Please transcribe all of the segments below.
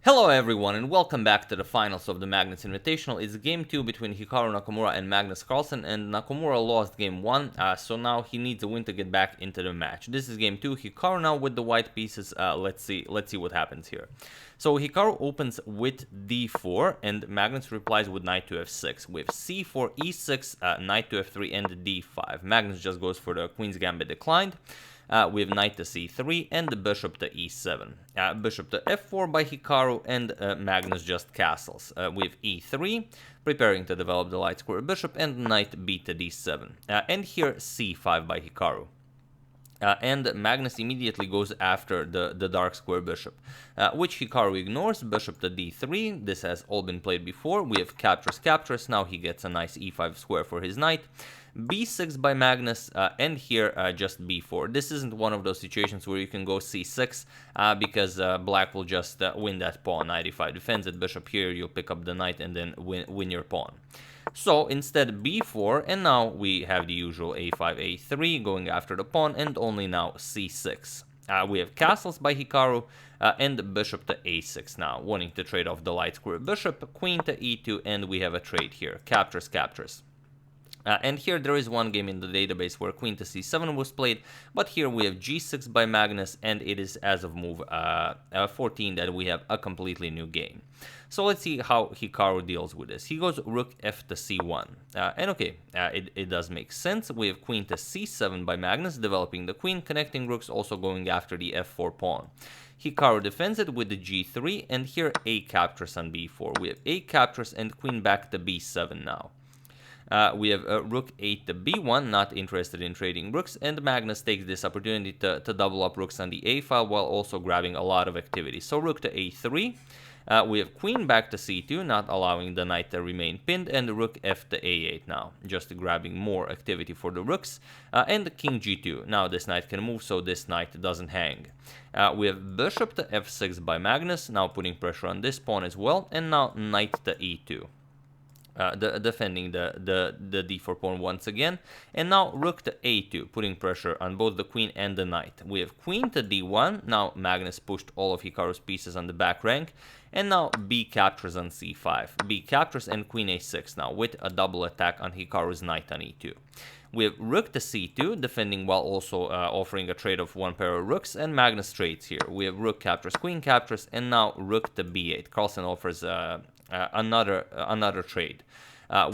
Hello everyone and welcome back to the finals of the Magnus Invitational. It's game 2 between Hikaru Nakamura and Magnus Carlsen, and Nakamura lost game 1, so now he needs a win to get back into the match. This is game 2, Hikaru now with the white pieces. Let's see what happens here. So Hikaru opens with d4 and Magnus replies with knight to f6 with c4, e6, knight to f3 and d5. Magnus just goes for the queen's gambit declined. With knight to c3 and the bishop to e7. Bishop to f4 by Hikaru, and Magnus just castles with e3, preparing to develop the light square bishop, and knight b to d7. And here c5 by Hikaru. And Magnus immediately goes after the dark square bishop, which Hikaru ignores. Bishop to d3, this has all been played before. We have captures, now he gets a nice e5 square for his knight. b6 by Magnus, and here just b4. This isn't one of those situations where you can go c6, because black will just win that pawn. Knight e5 defends it, bishop here, you'll pick up the knight and then win your pawn. So instead b4, and now we have the usual a5, a3 going after the pawn, and only now c6. We have castles by Hikaru, and bishop to a6 now, wanting to trade off the light square bishop, queen to e2, and we have a trade here, captures. And here there is one game in the database where queen to c7 was played, but here we have g6 by Magnus, and it is as of move 14 that we have a completely new game. So let's see how Hikaru deals with this. He goes rook f to c1, and okay, it does make sense. We have queen to c7 by Magnus, developing the queen, connecting rooks, also going after the f4 pawn. Hikaru defends it with the g3, and here a captures on b4. We have a captures and queen back to b7 now. We have rook 8 to b1, not interested in trading rooks, and Magnus takes this opportunity to double up rooks on the a file while also grabbing a lot of activity. So rook to a3, we have queen back to c2, not allowing the knight to remain pinned, and rook f to a8 now, just grabbing more activity for the rooks, and king g2. Now this knight can move, so this knight doesn't hang. We have bishop to f6 by Magnus, now putting pressure on this pawn as well, and now knight to e2. Defending the d4 pawn once again, and now rook to a2, putting pressure on both the queen and the knight. We have queen to d1, now Magnus pushed all of Hikaru's pieces on the back rank, and now b captures on c5. B captures and queen a6 now, with a double attack on Hikaru's knight on e2. We have rook to c2, defending while also offering a trade of one pair of rooks, and Magnus trades here. We have rook captures, queen captures, and now rook to b8. Carlsen offers another trade.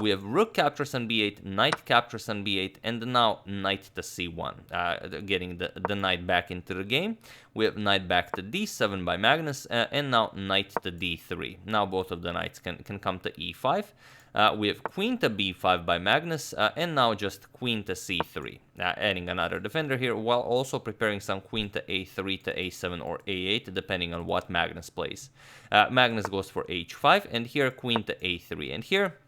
We have rook captures on b8, knight captures on b8, and now knight to c1, getting the knight back into the game. We have knight back to d7 by Magnus, and now knight to d3. Now both of the knights can come to e5. We have queen to b5 by Magnus, and now just queen to c3, adding another defender here, while also preparing some queen to a3 to a7 or a8, depending on what Magnus plays. Magnus goes for h5, and here queen to a3, and here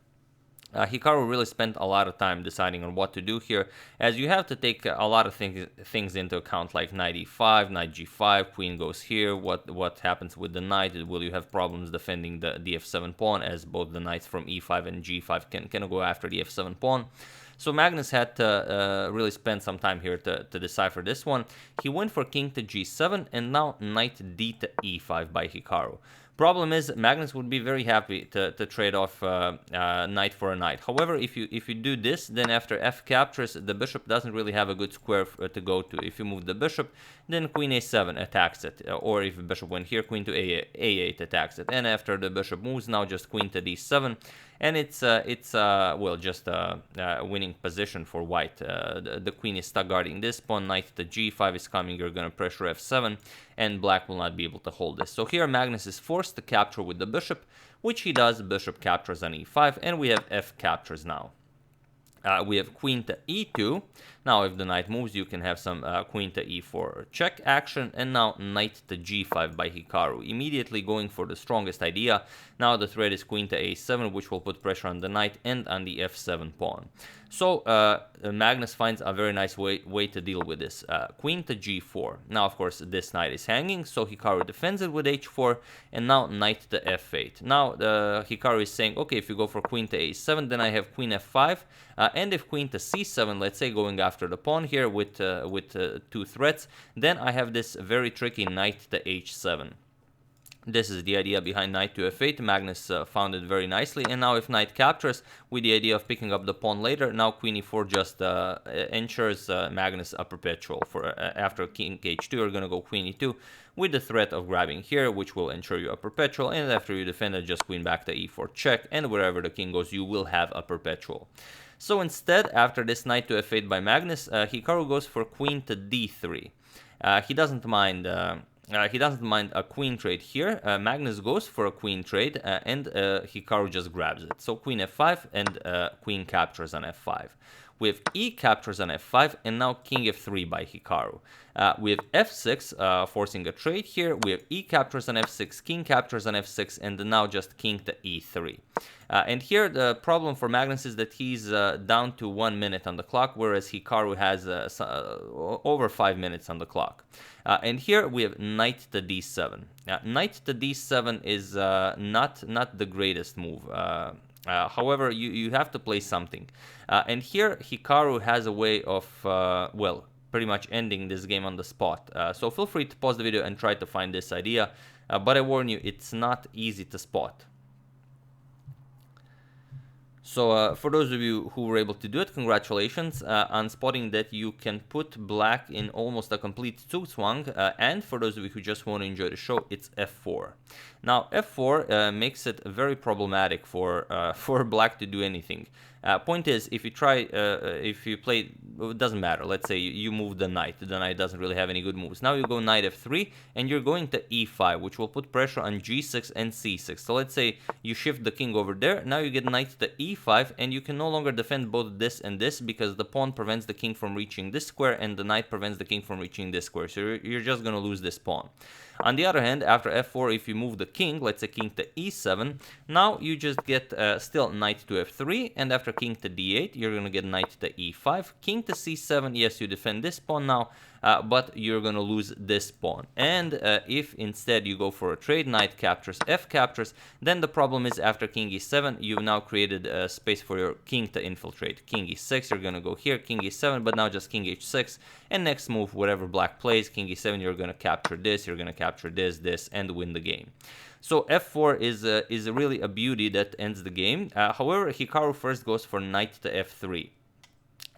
Hikaru really spent a lot of time deciding on what to do here, as you have to take a lot of things into account, like knight e5, knight g5, queen goes here, what happens with the knight, will you have problems defending the f7 pawn, as both the knights from e5 and g5 can go after the f7 pawn. So Magnus had to really spend some time here to decipher this one. He went for king to g7, and now knight d to e5 by Hikaru. Problem is, Magnus would be very happy to trade off knight for a knight. However, if you do this, then after f captures, the bishop doesn't really have a good square to go to. If you move the bishop, then queen a7 attacks it, or if the bishop went here, queen to a8 attacks it. And after the bishop moves, now just queen to d7, and it's well, just a winning position for white. The queen is stuck guarding this pawn, knight to g5 is coming, you're gonna pressure f7, and black will not be able to hold this. So here Magnus is forced to capture with the bishop, which he does. Bishop captures on e5, and we have f captures now. We have queen to e2. Now if the knight moves, you can have some queen to e4 check action, and now knight to g5 by Hikaru, immediately going for the strongest idea. Now the threat is queen to a7, which will put pressure on the knight and on the f7 pawn. So Magnus finds a very nice way to deal with this. Queen to g4. Now, of course, this knight is hanging, so Hikaru defends it with h4, and now knight to f8. Now Hikaru is saying, okay, if you go for queen to a7, then I have queen f5, and if queen to c7, let's say going after the pawn here with two threats, then I have this very tricky knight to h7. This is the idea behind knight to f8. Magnus found it very nicely. And now if knight captures, with the idea of picking up the pawn later, now queen e4 just ensures Magnus a perpetual. For after king h2, you're going to go queen e2 with the threat of grabbing here, which will ensure you a perpetual. And after you defend it, just queen back to e4 check. And wherever the king goes, you will have a perpetual. So instead, after this knight to f8 by Magnus, Hikaru goes for queen to d3. He doesn't mind a queen trade here. Magnus goes for a queen trade, and Hikaru just grabs it. So queen f5, and queen captures on f5. We have e captures on f5, and now king f3 by Hikaru. We have f6, forcing a trade here. We have e captures on f6, king captures on f6, and now just king to e3. And here the problem for Magnus is that he's down to 1 minute on the clock, whereas Hikaru has over 5 minutes on the clock. And here we have knight to d7. Knight to d7 is not the greatest move. However, you have to play something. And here Hikaru has a way of, well, pretty much ending this game on the spot. So feel free to pause the video and try to find this idea. But I warn you, it's not easy to spot. So for those of you who were able to do it, congratulations on spotting that you can put black in almost a complete Zugzwang. And for those of you who just want to enjoy the show, it's f4. Now f4 makes it very problematic for black to do anything. Point is, if you play, it doesn't matter. Let's say you move the knight doesn't really have any good moves. Now you go knight f3, and you're going to e5, which will put pressure on g6 and c6. So let's say you shift the king over there. Now you get knight to e5, and you can no longer defend both this and this, because the pawn prevents the king from reaching this square, and the knight prevents the king from reaching this square. So you're just going to lose this pawn. On the other hand, after f4, if you move the king, let's say king to e7, now you just get still knight to f3, and after king to d8, you're going to get knight to e5, king to c7, yes, you defend this pawn now, but you're going to lose this pawn. And if instead you go for a trade, knight captures, f captures, then the problem is after king e7, you've now created space for your king to infiltrate. King e6, you're going to go here, king e7, but now just king h6, and next move, whatever black plays, king e7, you're going to capture this, you're going to capture this, and win the game. So f4 is really a beauty that ends the game. However, Hikaru first goes for knight to f3.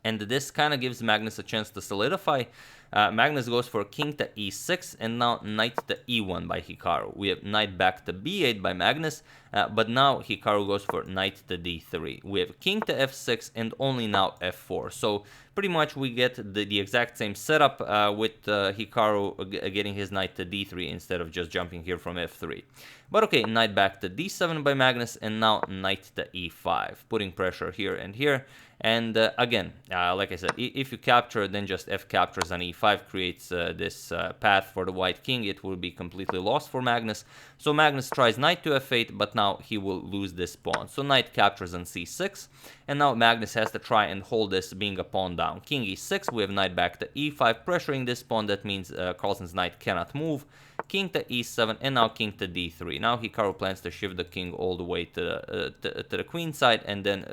And this kind of gives Magnus a chance to solidify. Magnus goes for king to e6, and now knight to e1 by Hikaru. We have knight back to b8 by Magnus, but now Hikaru goes for knight to d3. We have king to f6, and only now f4. So pretty much we get the exact same setup with Hikaru getting his knight to d3 instead of just jumping here from f3. But okay, knight back to d7 by Magnus, and now knight to e5, putting pressure here and here. And again, like I said, if you capture, then just f captures on e5 creates this path for the white king. It will be completely lost for Magnus. So Magnus tries knight to f8, but now he will lose this pawn. So knight captures on c6, and now Magnus has to try and hold this being a pawn down. King e6, we have knight back to e5, pressuring this pawn. That means Carlsen's knight cannot move. King to e7, and now king to d3. Now Hikaru plans to shift the king all the way to the queen side, and then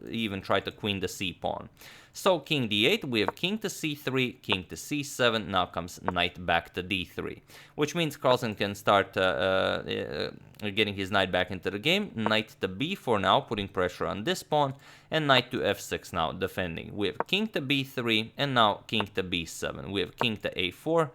even try to queen the c pawn. So king d8, we have king to c3, king to c7, now comes knight back to d3, which means Carlsen can start getting his knight back into the game. Knight to b4 now, putting pressure on this pawn, and knight to f6 now, defending. We have king to b3, and now king to b7. We have king to a4,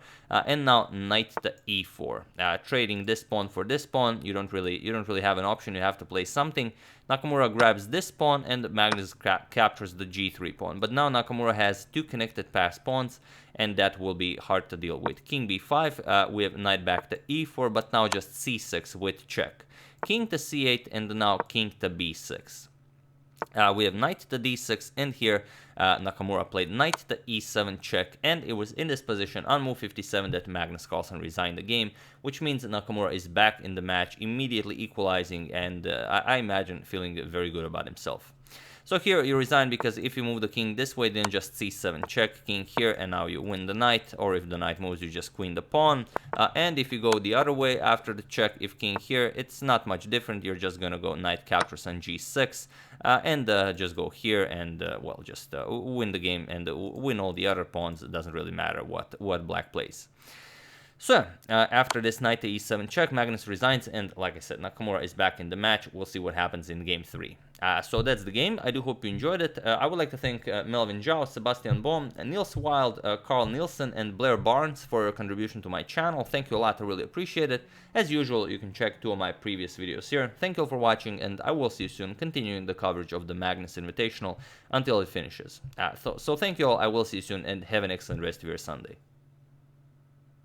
and now knight to e4. Trading this pawn for this pawn, you don't really have an option. You have to play something. Nakamura grabs this pawn, and Magnus captures the g3 pawn. But now Nakamura has two connected pass pawns, and that will be hard to deal with. King b5, we have knight back to e4, but now just c6 with check. King to c8, and now king to b6. We have knight to d6, and here Nakamura played knight to e7 check, and it was in this position on move 57 that Magnus Carlsen resigned the game, which means that Nakamura is back in the match, immediately equalizing, and I imagine feeling very good about himself. So here you resign because if you move the king this way, then just c7 check, king here, and now you win the knight. Or if the knight moves, you just queen the pawn. And if you go the other way after the check, if king here, it's not much different. You're just gonna go knight captures on g6, and just go here and well, just win the game and win all the other pawns. It doesn't really matter what black plays. So, after this knight to e7 check, Magnus resigns, and like I said, Nakamura is back in the match. We'll see what happens in game 3. So that's the game. I do hope you enjoyed it. I would like to thank Melvin Zhao, Sebastian Baum, Niels Wild, Carl Nielsen, and Blair Barnes for your contribution to my channel. Thank you a lot. I really appreciate it. As usual, you can check 2 of my previous videos here. Thank you all for watching, and I will see you soon, continuing the coverage of the Magnus Invitational until it finishes. So thank you all. I will see you soon, and have an excellent rest of your Sunday.